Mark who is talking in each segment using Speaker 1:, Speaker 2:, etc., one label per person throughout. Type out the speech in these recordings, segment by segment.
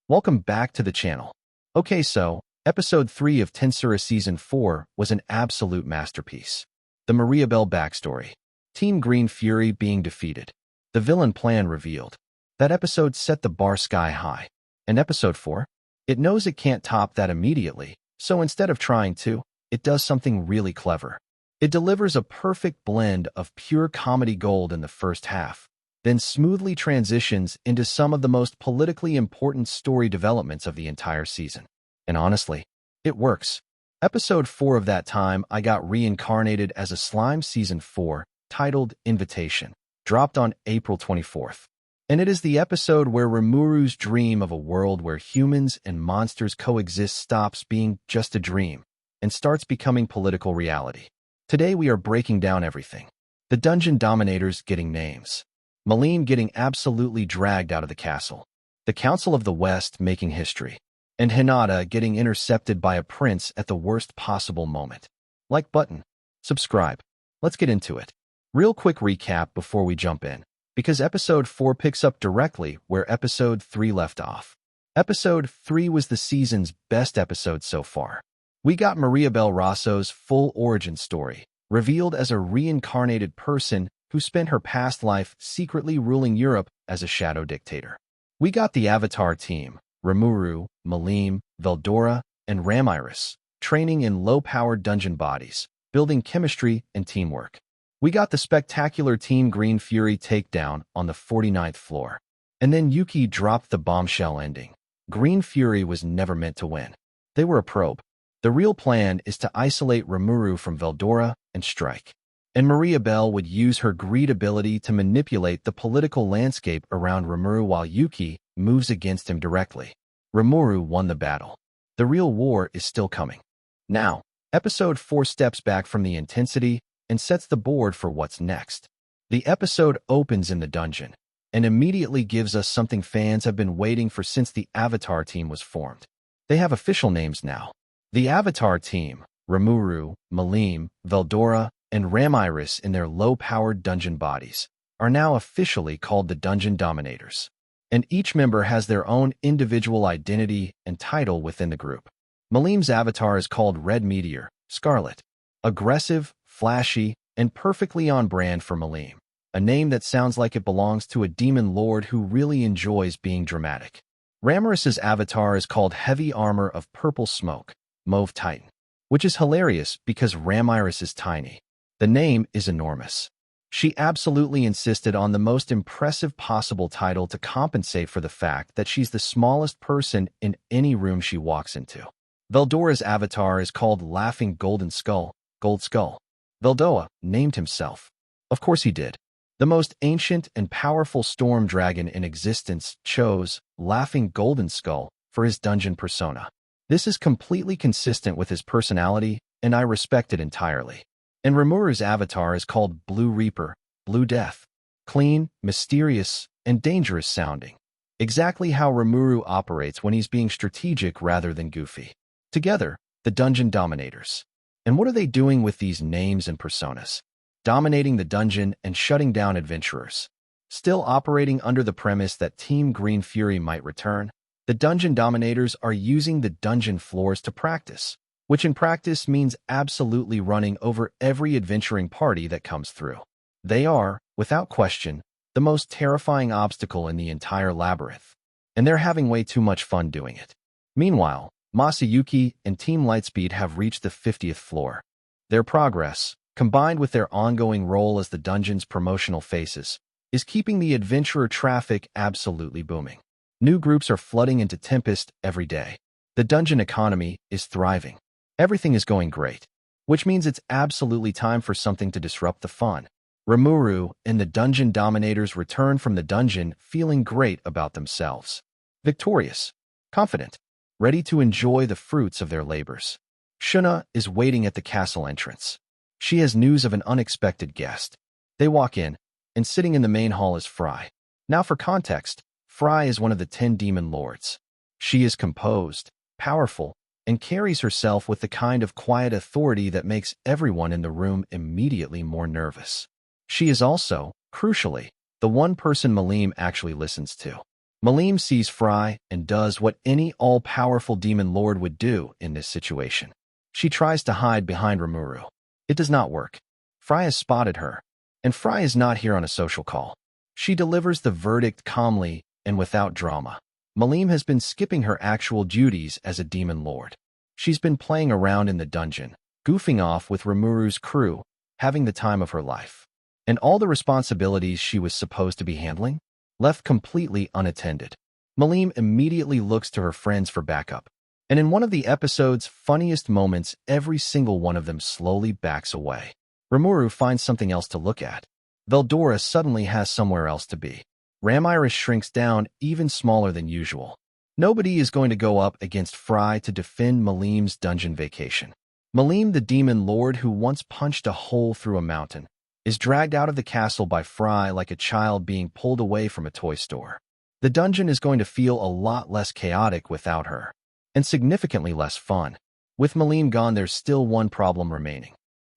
Speaker 1: Welcome back to the channel. Okay, so, Episode 3 of Tensei Season 4 was an absolute masterpiece. The Mirabelle backstory. Team Green Fury being defeated. The villain plan revealed. That episode set the bar sky high. And Episode 4? It knows it can't top that immediately, so instead of trying to, it does something really clever. It delivers a perfect blend of pure comedy gold in the first half, then smoothly transitions into some of the most politically important story developments of the entire season. And honestly, it works. Episode 4 of that time, I got reincarnated as a slime Season 4, titled Invitation, dropped on April 24th. And it is the episode where Rimuru's dream of a world where humans and monsters coexist stops being just a dream and starts becoming political reality. Today we are breaking down everything. The dungeon dominators getting names. Malim getting absolutely dragged out of the castle. The Council of the West making history. And Hinata getting intercepted by a prince at the worst possible moment. Like button. Subscribe. Let's get into it. Real quick recap before we jump in, because Episode 4 picks up directly where Episode 3 left off. Episode 3 was the season's best episode so far. We got Mirabelle Rosso's full origin story, revealed as a reincarnated person who spent her past life secretly ruling Europe as a shadow dictator. We got the Avatar team, Rimuru, Malim, Veldora, and Ramiris, training in low-powered dungeon bodies, building chemistry and teamwork. We got the spectacular Team Green Fury takedown on the 49th floor. And then Yuki dropped the bombshell ending. Green Fury was never meant to win. They were a probe. The real plan is to isolate Rimuru from Veldora and strike. And Mirabelle would use her greed ability to manipulate the political landscape around Rimuru while Yuki moves against him directly. Rimuru won the battle. The real war is still coming. Now, Episode 4 steps back from the intensity and sets the board for what's next. The episode opens in the dungeon and immediately gives us something fans have been waiting for since the Avatar team was formed. They have official names now. The Avatar team, Rimuru, Malim, Veldora, and Ramiris in their low-powered dungeon bodies, are now officially called the Dungeon Dominators. And each member has their own individual identity and title within the group. Malim's avatar is called Red Meteor, Scarlet. Aggressive, flashy, and perfectly on brand for Malim. A name that sounds like it belongs to a demon lord who really enjoys being dramatic. Ramiris's avatar is called Heavy Armor of Purple Smoke, Mauve Titan, which is hilarious because Ramiris is tiny. The name is enormous. She absolutely insisted on the most impressive possible title to compensate for the fact that she's the smallest person in any room she walks into. Veldora's avatar is called Laughing Golden Skull, Gold Skull. Veldoa named himself. Of course he did. The most ancient and powerful storm dragon in existence chose Laughing Golden Skull for his dungeon persona. This is completely consistent with his personality, and I respect it entirely. And Rimuru's avatar is called Blue Reaper, Blue Death. Clean, mysterious, and dangerous sounding. Exactly how Rimuru operates when he's being strategic rather than goofy. Together, the Dungeon Dominators. And what are they doing with these names and personas? Dominating the dungeon and shutting down adventurers. Still operating under the premise that Team Green Fury might return, the Dungeon Dominators are using the dungeon floors to practice, which in practice means absolutely running over every adventuring party that comes through. They are, without question, the most terrifying obstacle in the entire labyrinth, and they're having way too much fun doing it. Meanwhile, Masayuki and Team Lightspeed have reached the 50th floor. Their progress, combined with their ongoing role as the dungeon's promotional faces, is keeping the adventurer traffic absolutely booming. New groups are flooding into Tempest every day. The dungeon economy is thriving. Everything is going great, which means it's absolutely time for something to disrupt the fun. Rimuru and the Dungeon Dominators return from the dungeon feeling great about themselves. Victorious, confident, ready to enjoy the fruits of their labors. Shuna is waiting at the castle entrance. She has news of an unexpected guest. They walk in, and sitting in the main hall is Fry. Now for context, Fry is one of the 10 demon lords. She is composed, powerful, and carries herself with the kind of quiet authority that makes everyone in the room immediately more nervous. She is also, crucially, the one person Malim actually listens to. Malim sees Fry and does what any all-powerful demon lord would do in this situation. She tries to hide behind Rimuru. It does not work. Fry has spotted her, and Fry is not here on a social call. She delivers the verdict calmly and without drama. Malim has been skipping her actual duties as a demon lord. She's been playing around in the dungeon, goofing off with Rimuru's crew, having the time of her life. And all the responsibilities she was supposed to be handling? Left completely unattended. Malim immediately looks to her friends for backup. And in one of the episode's funniest moments, every single one of them slowly backs away. Rimuru finds something else to look at. Veldora suddenly has somewhere else to be. Ramiris shrinks down even smaller than usual. Nobody is going to go up against Fry to defend Malim's dungeon vacation. Malim, the demon lord who once punched a hole through a mountain, is dragged out of the castle by Fry like a child being pulled away from a toy store. The dungeon is going to feel a lot less chaotic without her, and significantly less fun. With Malim gone, there's still one problem remaining.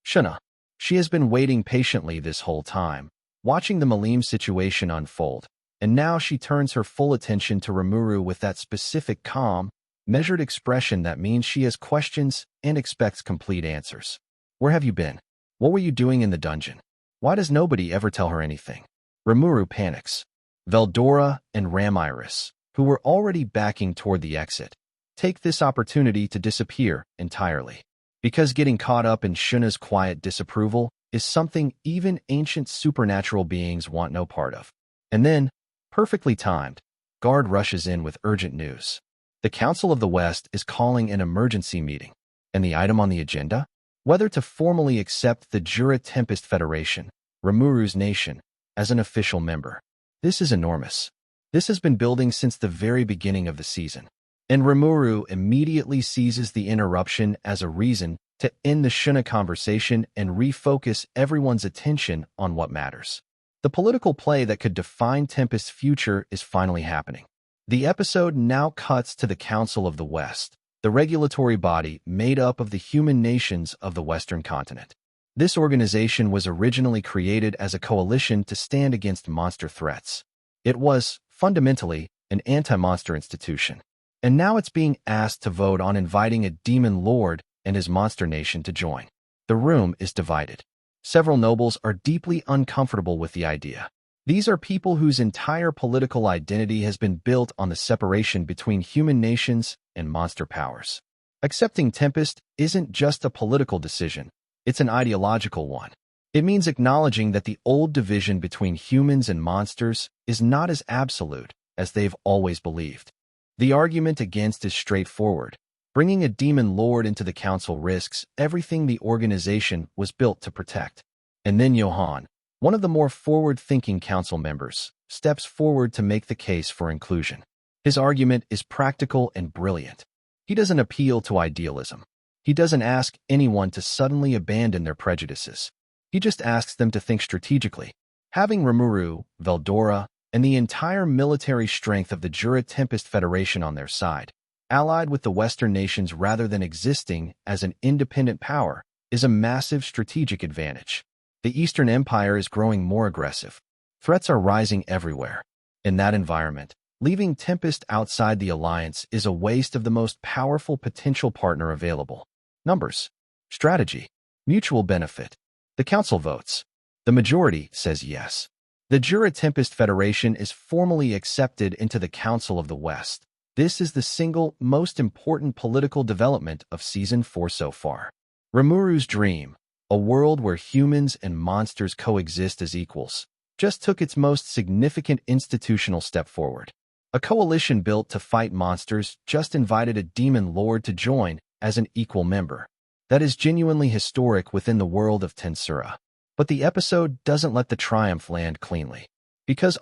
Speaker 1: Shuna. She has been waiting patiently this whole time, watching the Malim situation unfold, and now she turns her full attention to Rimuru with that specific calm, measured expression that means she has questions and expects complete answers. Where have you been? What were you doing in the dungeon? Why does nobody ever tell her anything? Rimuru panics. Veldora and Ramiris, who were already backing toward the exit, take this opportunity to disappear entirely. Because getting caught up in Shuna's quiet disapproval is something even ancient supernatural beings want no part of. And then, perfectly timed, Guard rushes in with urgent news. The Council of the West is calling an emergency meeting, and the item on the agenda? Whether to formally accept the Jura Tempest Federation, Rimuru's nation, as an official member. This is enormous. This has been building since the very beginning of the season. And Rimuru immediately seizes the interruption as a reason to end the Shuna conversation and refocus everyone's attention on what matters. The political play that could define Tempest's future is finally happening. The episode now cuts to the Council of the West, the regulatory body made up of the human nations of the Western continent. This organization was originally created as a coalition to stand against monster threats. It was, fundamentally, an anti-monster institution. And now it's being asked to vote on inviting a demon lord and his monster nation to join. The room is divided. Several nobles are deeply uncomfortable with the idea. These are people whose entire political identity has been built on the separation between human nations and monster powers. Accepting Tempest isn't just a political decision, it's an ideological one. It means acknowledging that the old division between humans and monsters is not as absolute as they've always believed. The argument against is straightforward. Bringing a demon lord into the council risks everything the organization was built to protect. And then Johan, one of the more forward-thinking council members, steps forward to make the case for inclusion. His argument is practical and brilliant. He doesn't appeal to idealism. He doesn't ask anyone to suddenly abandon their prejudices. He just asks them to think strategically. Having Rimuru, Veldora, and the entire military strength of the Jura Tempest Federation on their side, allied with the Western nations rather than existing as an independent power, is a massive strategic advantage. The Eastern Empire is growing more aggressive. Threats are rising everywhere. In that environment, leaving Tempest outside the alliance is a waste of the most powerful potential partner available. Numbers. Strategy. Mutual benefit. The council votes. The majority says yes. The Jura Tempest Federation is formally accepted into the Council of the West. This is the single most important political development of Season 4 so far. Rimuru's dream, a world where humans and monsters coexist as equals, just took its most significant institutional step forward. A coalition built to fight monsters just invited a demon lord to join as an equal member. That is genuinely historic within the world of Tensura. But the episode doesn't let the triumph land cleanly. Because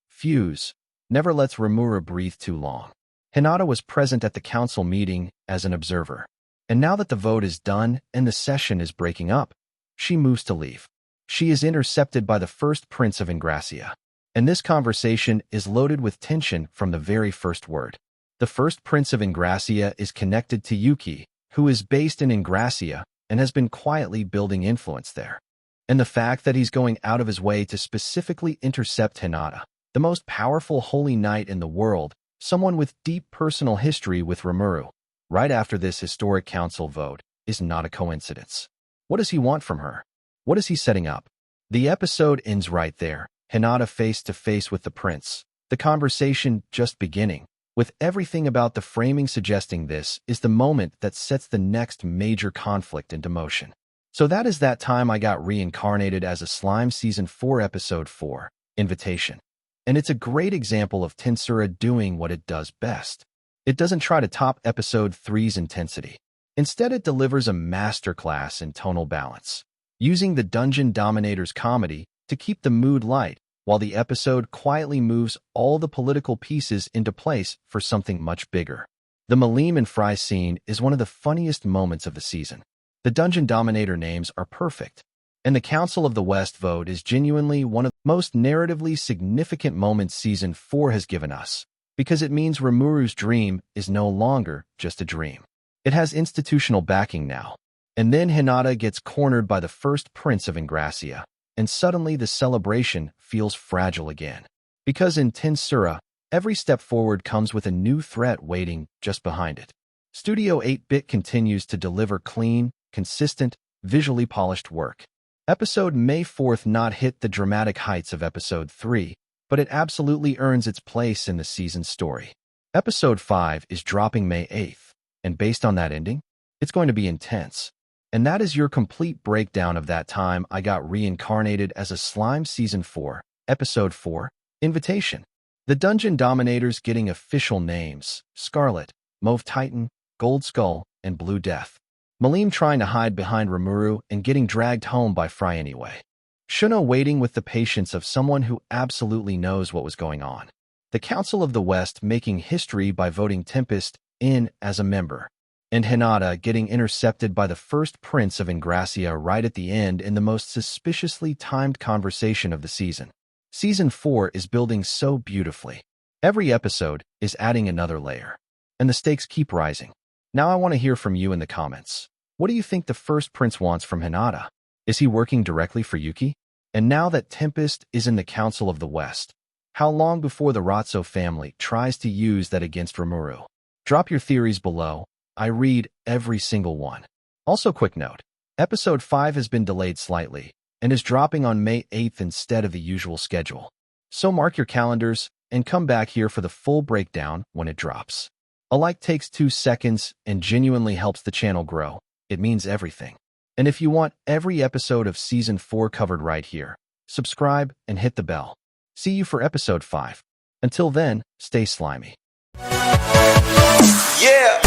Speaker 1: Fuse, never lets Rimuru breathe too long. Hinata was present at the council meeting as an observer. And now that the vote is done and the session is breaking up, she moves to leave. She is intercepted by the first prince of Ingracia. And this conversation is loaded with tension from the very first word. The first prince of Ingracia is connected to Yuki, who is based in Ingracia and has been quietly building influence there. And the fact that he's going out of his way to specifically intercept Hinata, the most powerful holy knight in the world, someone with deep personal history with Rimuru. Right after this historic council vote is not a coincidence. What does he want from her? What is he setting up? The episode ends right there, Hinata face to face with the prince, the conversation just beginning, with everything about the framing suggesting this is the moment that sets the next major conflict into motion. So that is that time I got reincarnated as a slime season 4 episode 4, Invitation. And it's a great example of Tensura doing what it does best. It doesn't try to top episode 3's intensity. Instead, it delivers a masterclass in tonal balance, using the Dungeon Dominator's comedy to keep the mood light, while the episode quietly moves all the political pieces into place for something much bigger. The Malim and Fry scene is one of the funniest moments of the season. The Dungeon Dominator names are perfect, and the Council of the West vote is genuinely one of the most narratively significant moments Season 4 has given us, because it means Rimuru's dream is no longer just a dream. It has institutional backing now. And then Hinata gets cornered by the first prince of Ingracia, and suddenly the celebration feels fragile again. Because in Tensura, every step forward comes with a new threat waiting just behind it. Studio 8-Bit continues to deliver clean, consistent, visually polished work. Episode May 4th not hit the dramatic heights of Episode 3, but it absolutely earns its place in the season's story. Episode 5 is dropping May 8th, and based on that ending, it's going to be intense. And that is your complete breakdown of that time I got reincarnated as a slime Season 4, Episode 4, Invitation. The Dungeon Dominators getting official names: Scarlet, Mauve Titan, Gold Skull, and Blue Death. Malim trying to hide behind Rimuru and getting dragged home by Fry anyway. Shuna waiting with the patience of someone who absolutely knows what was going on. The Council of the West making history by voting Tempest in as a member. And Hinata getting intercepted by the first prince of Ingracia right at the end in the most suspiciously timed conversation of the season. Season 4 is building so beautifully. Every episode is adding another layer. And the stakes keep rising. Now I want to hear from you in the comments. What do you think the first prince wants from Hinata? Is he working directly for Yuki? And now that Tempest is in the Council of the West, how long before the Ratso family tries to use that against Rimuru? Drop your theories below. I read every single one. Also, quick note, Episode 5 has been delayed slightly and is dropping on May 8th instead of the usual schedule. So mark your calendars and come back here for the full breakdown when it drops. A like takes 2 seconds and genuinely helps the channel grow. It means everything. And if you want every episode of Season 4 covered right here, subscribe and hit the bell. See you for Episode 5. Until then, stay slimy.
Speaker 2: Yeah.